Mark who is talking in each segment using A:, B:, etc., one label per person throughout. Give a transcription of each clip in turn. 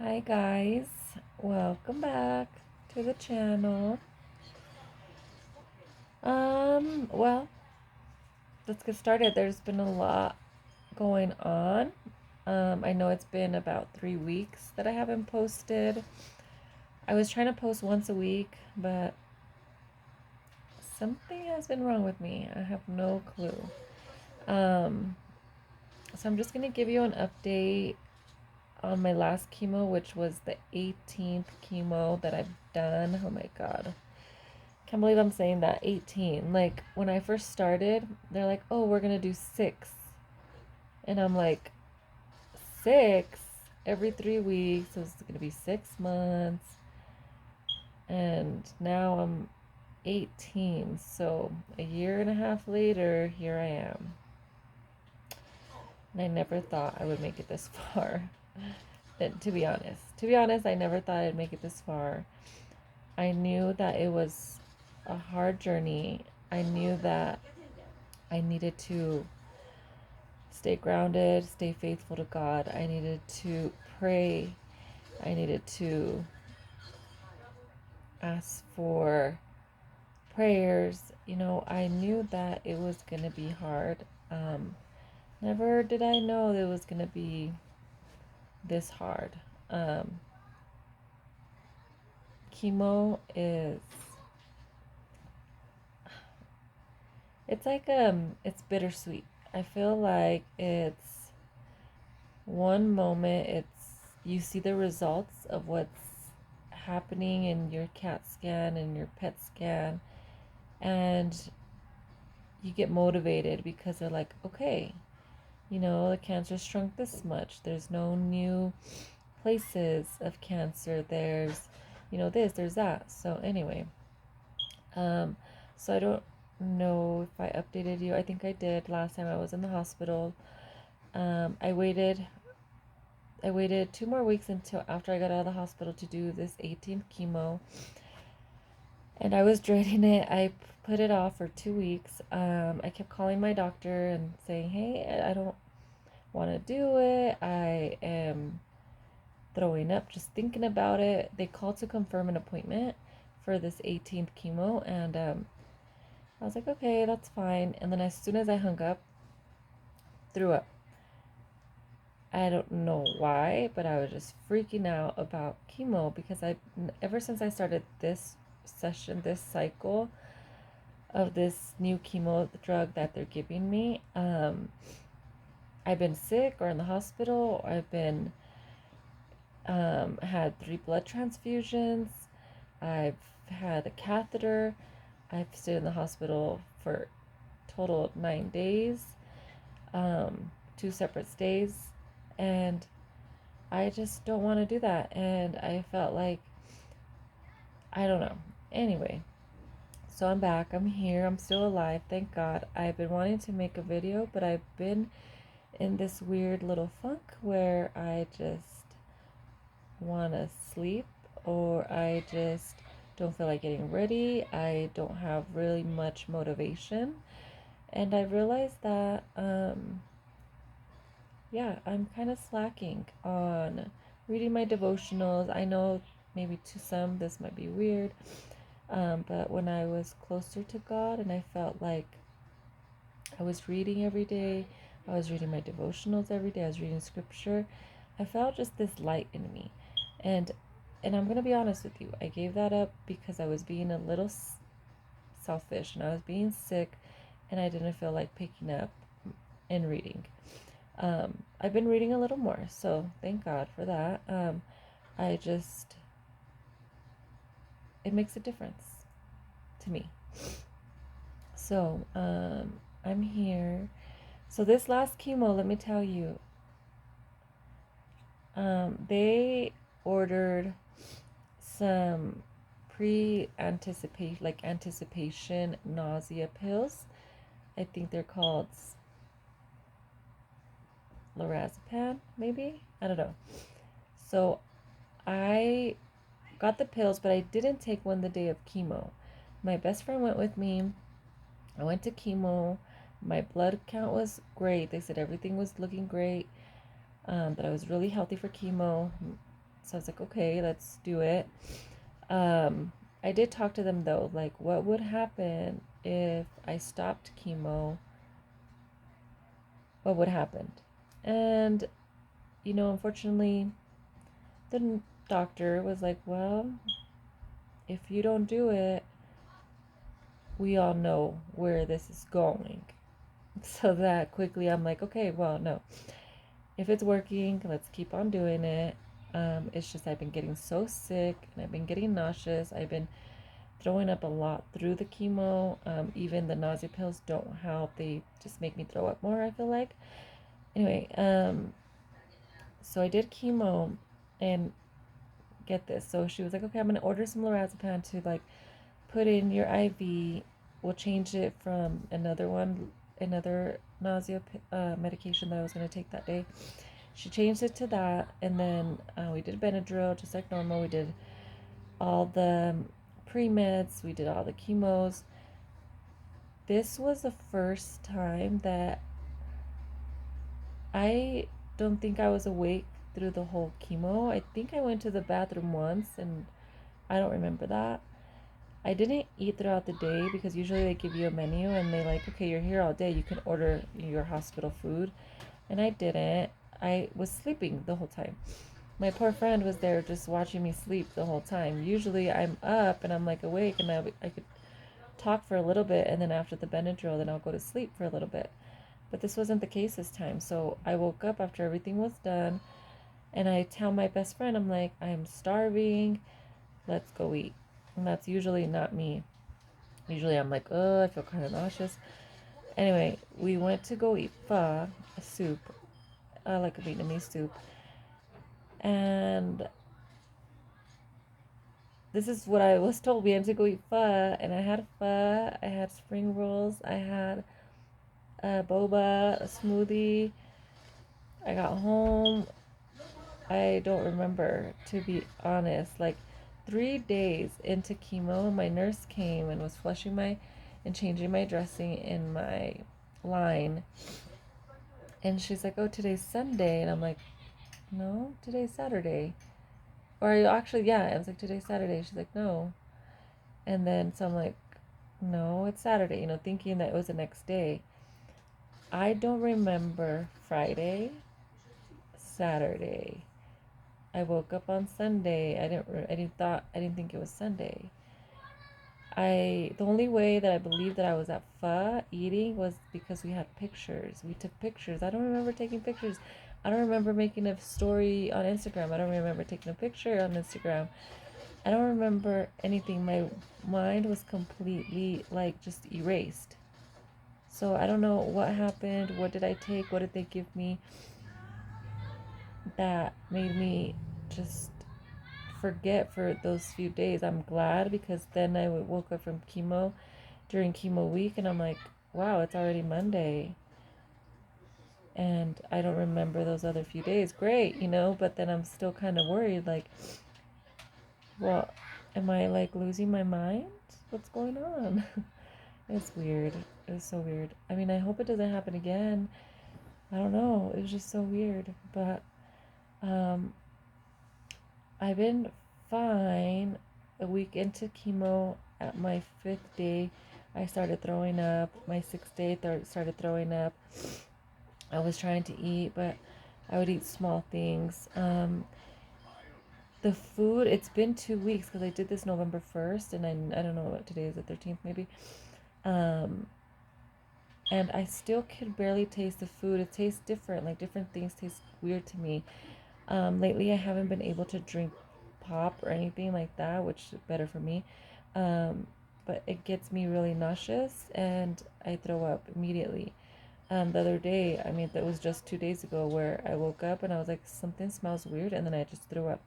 A: Hi guys, welcome back to the channel. Well, let's get started. There's been a lot going on. I know it's been about 3 weeks that I haven't posted. I was trying to post once a week, but something has been wrong with me. I have no clue. Um, so I'm just gonna give you an update on my last chemo, which was the 18th chemo that I've done. Oh my god. Can't believe I'm saying that. 18. Like, when I first started, they're like, oh, we're going to do six. And I'm like, six? Every 3 weeks. So it's going to be 6 months. And now I'm 18. So a year and a half later, here I am. And I never thought I would make it this far. To be honest. I never thought I'd make it this far. I knew that it was a hard journey. I knew that I needed to stay grounded, stay faithful to God. I needed to pray. I needed to ask for prayers. I knew that it was going to be hard. Never did I know it was going to be this hard. Chemo is, it's bittersweet. I feel like it's one moment you see the results of what's happening in your CAT scan and your PET scan, and you get motivated because they're like, okay, the cancer shrunk this much. There's no new places of cancer. There's, there's that. So anyway, so I don't know if I updated you. I think I did last time I was in the hospital. I waited 2 more weeks until after I got out of the hospital to do this 18th chemo. And I was dreading it. I put it off for 2 weeks. I kept calling my doctor and saying, hey, I don't want to do it. I am throwing up just thinking about it. They called to confirm an appointment for this 18th chemo. And I was like, okay, that's fine. And then as soon as I hung up, threw up. I don't know why, but I was just freaking out about chemo because ever since I started this session, this cycle of this new chemo drug that they're giving me, I've been sick or in the hospital. I've been had 3 blood transfusions. I've had a catheter. I've stayed in the hospital for total 9 days, 2 separate stays, and I just don't want to do that. And I felt like, I don't know. Anyway, so I'm back. I'm here. I'm still alive. Thank God. I've been wanting to make a video, but I've been in this weird little funk where I just want to sleep, or I just don't feel like getting ready. I don't have really much motivation. And I realized that, yeah, I'm kind of slacking on reading my devotionals. I know maybe to some this might be weird, but when I was closer to God and I felt like I was reading every day, I was reading my devotionals every day, I was reading scripture, I felt just this light in me. And I'm going to be honest with you, I gave that up because I was being a little selfish and I was being sick and I didn't feel like picking up and reading. I've been reading a little more, so thank God for that. I just, it makes a difference to me. So, I'm here. So this last chemo, let me tell you, they ordered some anticipation nausea pills. I think they're called lorazepam, maybe? I don't know. So I got the pills, but I didn't take one the day of chemo. My best friend went with me. I went to chemo. My blood count was great. They said everything was looking great, that I was really healthy for chemo. So I was like, okay, let's do it. Um, I did talk to them though, like, what would happen if I stopped chemo? What would happen? And, unfortunately, the doctor was like, well, if you don't do it, we all know where this is going. So that quickly I'm like, okay, well, no. If it's working, let's keep on doing it. It's just I've been getting so sick and I've been getting nauseous. I've been throwing up a lot through the chemo. Even the nausea pills don't help. They just make me throw up more, I feel like. Anyway, so I did chemo and get this. So she was like, okay, I'm going to order some lorazepam to like put in your IV. We'll change it from another nausea medication that I was going to take that day. She changed it to that, and then we did Benadryl just like normal. We did all the pre-meds, we did all the chemos. This was the first time that I don't think I was awake through the whole chemo. I think I went to the bathroom once, and I don't remember that. I didn't eat throughout the day because usually they give you a menu and they like, okay, you're here all day, you can order your hospital food. And I didn't. I was sleeping the whole time. My poor friend was there just watching me sleep the whole time. Usually I'm up and I'm like awake and I could talk for a little bit, and then after the Benadryl, then I'll go to sleep for a little bit. But this wasn't the case this time. So I woke up after everything was done and I tell my best friend, I'm like, I'm starving. Let's go eat. And that's usually not me. Usually I'm like, oh, I feel kind of nauseous. Anyway, we went to go eat pho, a soup, like a Vietnamese soup. And this is what I was told. We had to go eat pho, and I had pho, I had spring rolls, I had a boba, a smoothie. I got home. I don't remember, to be honest. Like 3 days into chemo, my nurse came and was flushing and changing my dressing in my line. And she's like, oh, today's Sunday. And I'm like, no, today's Saturday. Or actually, yeah, I was like, today's Saturday. She's like, no. And then so I'm like, no, it's Saturday, thinking that it was the next day. I don't remember Friday, Saturday. I woke up on Sunday. I didn't think it was Sunday. The only way that I believe that I was at pho eating was because we had pictures. We took pictures. I don't remember taking pictures. I don't remember making a story on Instagram. I don't remember taking a picture on Instagram. I don't remember anything. My mind was completely like just erased. So I don't know what happened. What did I take? What did they give me that made me just forget for those few days? I'm glad because then I woke up from chemo during chemo week and I'm like, wow, it's already Monday. And I don't remember those other few days. Great, but then I'm still kind of worried like, well, am I like losing my mind? What's going on? It's weird. It's so weird. I mean, I hope it doesn't happen again. I don't know. It was just so weird. But um, I've been fine. A week into chemo, at my 5th day, I started throwing up. My 6th day, started throwing up. I was trying to eat, but I would eat small things. The food, it's been 2 weeks because I did this November 1st, and I don't know what today is, the 13th maybe. Um, and I still could barely taste the food. It tastes different. Like different things taste weird to me. Lately, I haven't been able to drink pop or anything like that, which is better for me. Um, but it gets me really nauseous and I throw up immediately. The other day, I mean, that was just 2 days ago, where I woke up and I was like, something smells weird, and then I just threw up.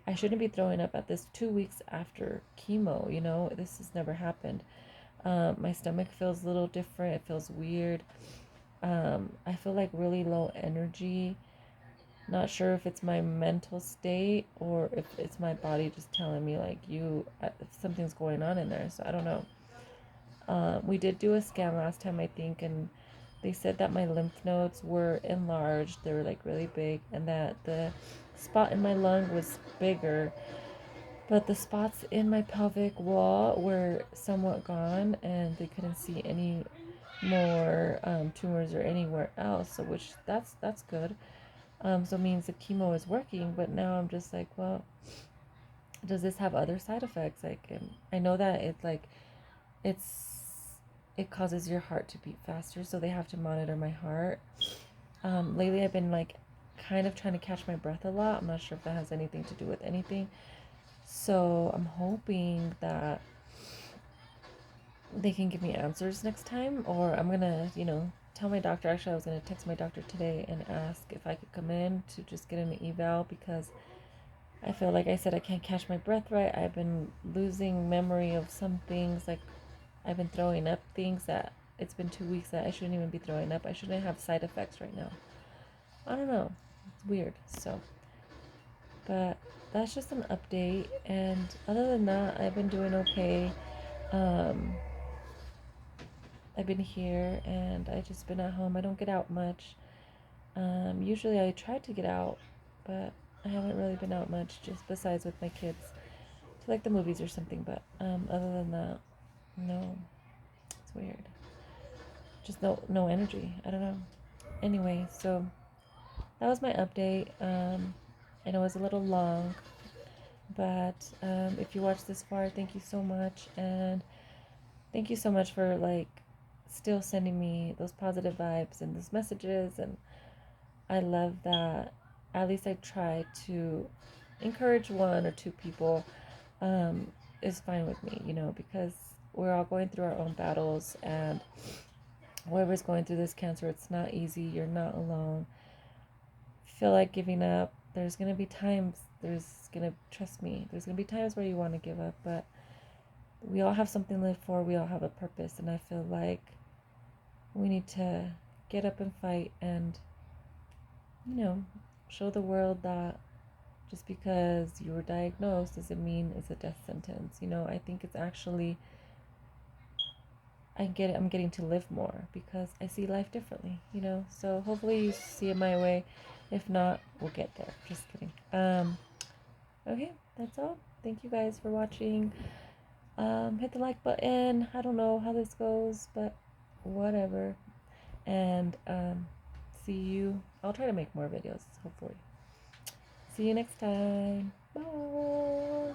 A: I shouldn't be throwing up at this 2 weeks after chemo, this has never happened. My stomach feels a little different. It feels weird. I feel like really low energy. Not sure if it's my mental state or if it's my body just telling me like something's going on in there. So I don't know. We did do a scan last time, I think, and They said that my lymph nodes were enlarged, they were like really big, and that the spot in my lung was bigger, but the spots in my pelvic wall were somewhat gone, and they couldn't see any more tumors or anywhere else. So which that's good. So it means the chemo is working, but now I'm just like, well, does this have other side effects? Like, I know that it's like it's it causes your heart to beat faster, so they have to monitor my heart. Lately, I've been like kind of trying to catch my breath a lot. I'm not sure if that has anything to do with anything. So I'm hoping that they can give me answers next time, or I'm gonna, tell my doctor. Actually, I was gonna text my doctor today and ask if I could come in to just get an eval, because I feel like I said I can't catch my breath right. I've been losing memory of some things, like I've been throwing up things that it's been 2 weeks that I shouldn't even be throwing up. I shouldn't have side effects right now. I don't know. It's weird. So, but that's just an update. And other than that, I've been doing okay. Um, I've been here and I just been at home. I don't get out much. Usually I try to get out, but I haven't really been out much, just besides with my kids to like the movies or something. But other than that, no, it's weird. Just no energy. I don't know. Anyway, so that was my update. I know it was a little long, but if you watched this far, thank you so much, and thank you so much for like still sending me those positive vibes and those messages. And I love that at least I try to encourage one or two people. Is fine with me, because we're all going through our own battles, and whoever's going through this cancer, it's not easy. You're not alone. Feel like giving up, there's going to be times, trust me, there's going to be times where you want to give up, but we all have something to live for. We all have a purpose, and I feel like we need to get up and fight, and show the world that just because you were diagnosed doesn't mean it's a death sentence. I think it's actually, I'm getting to live more because I see life differently, so hopefully you see it my way. If not, we'll get there. Just kidding. Okay, that's all. Thank you guys for watching. Hit the like button. I don't know how this goes, but whatever. And see you. I'll try to make more videos, hopefully. See you next time. Bye.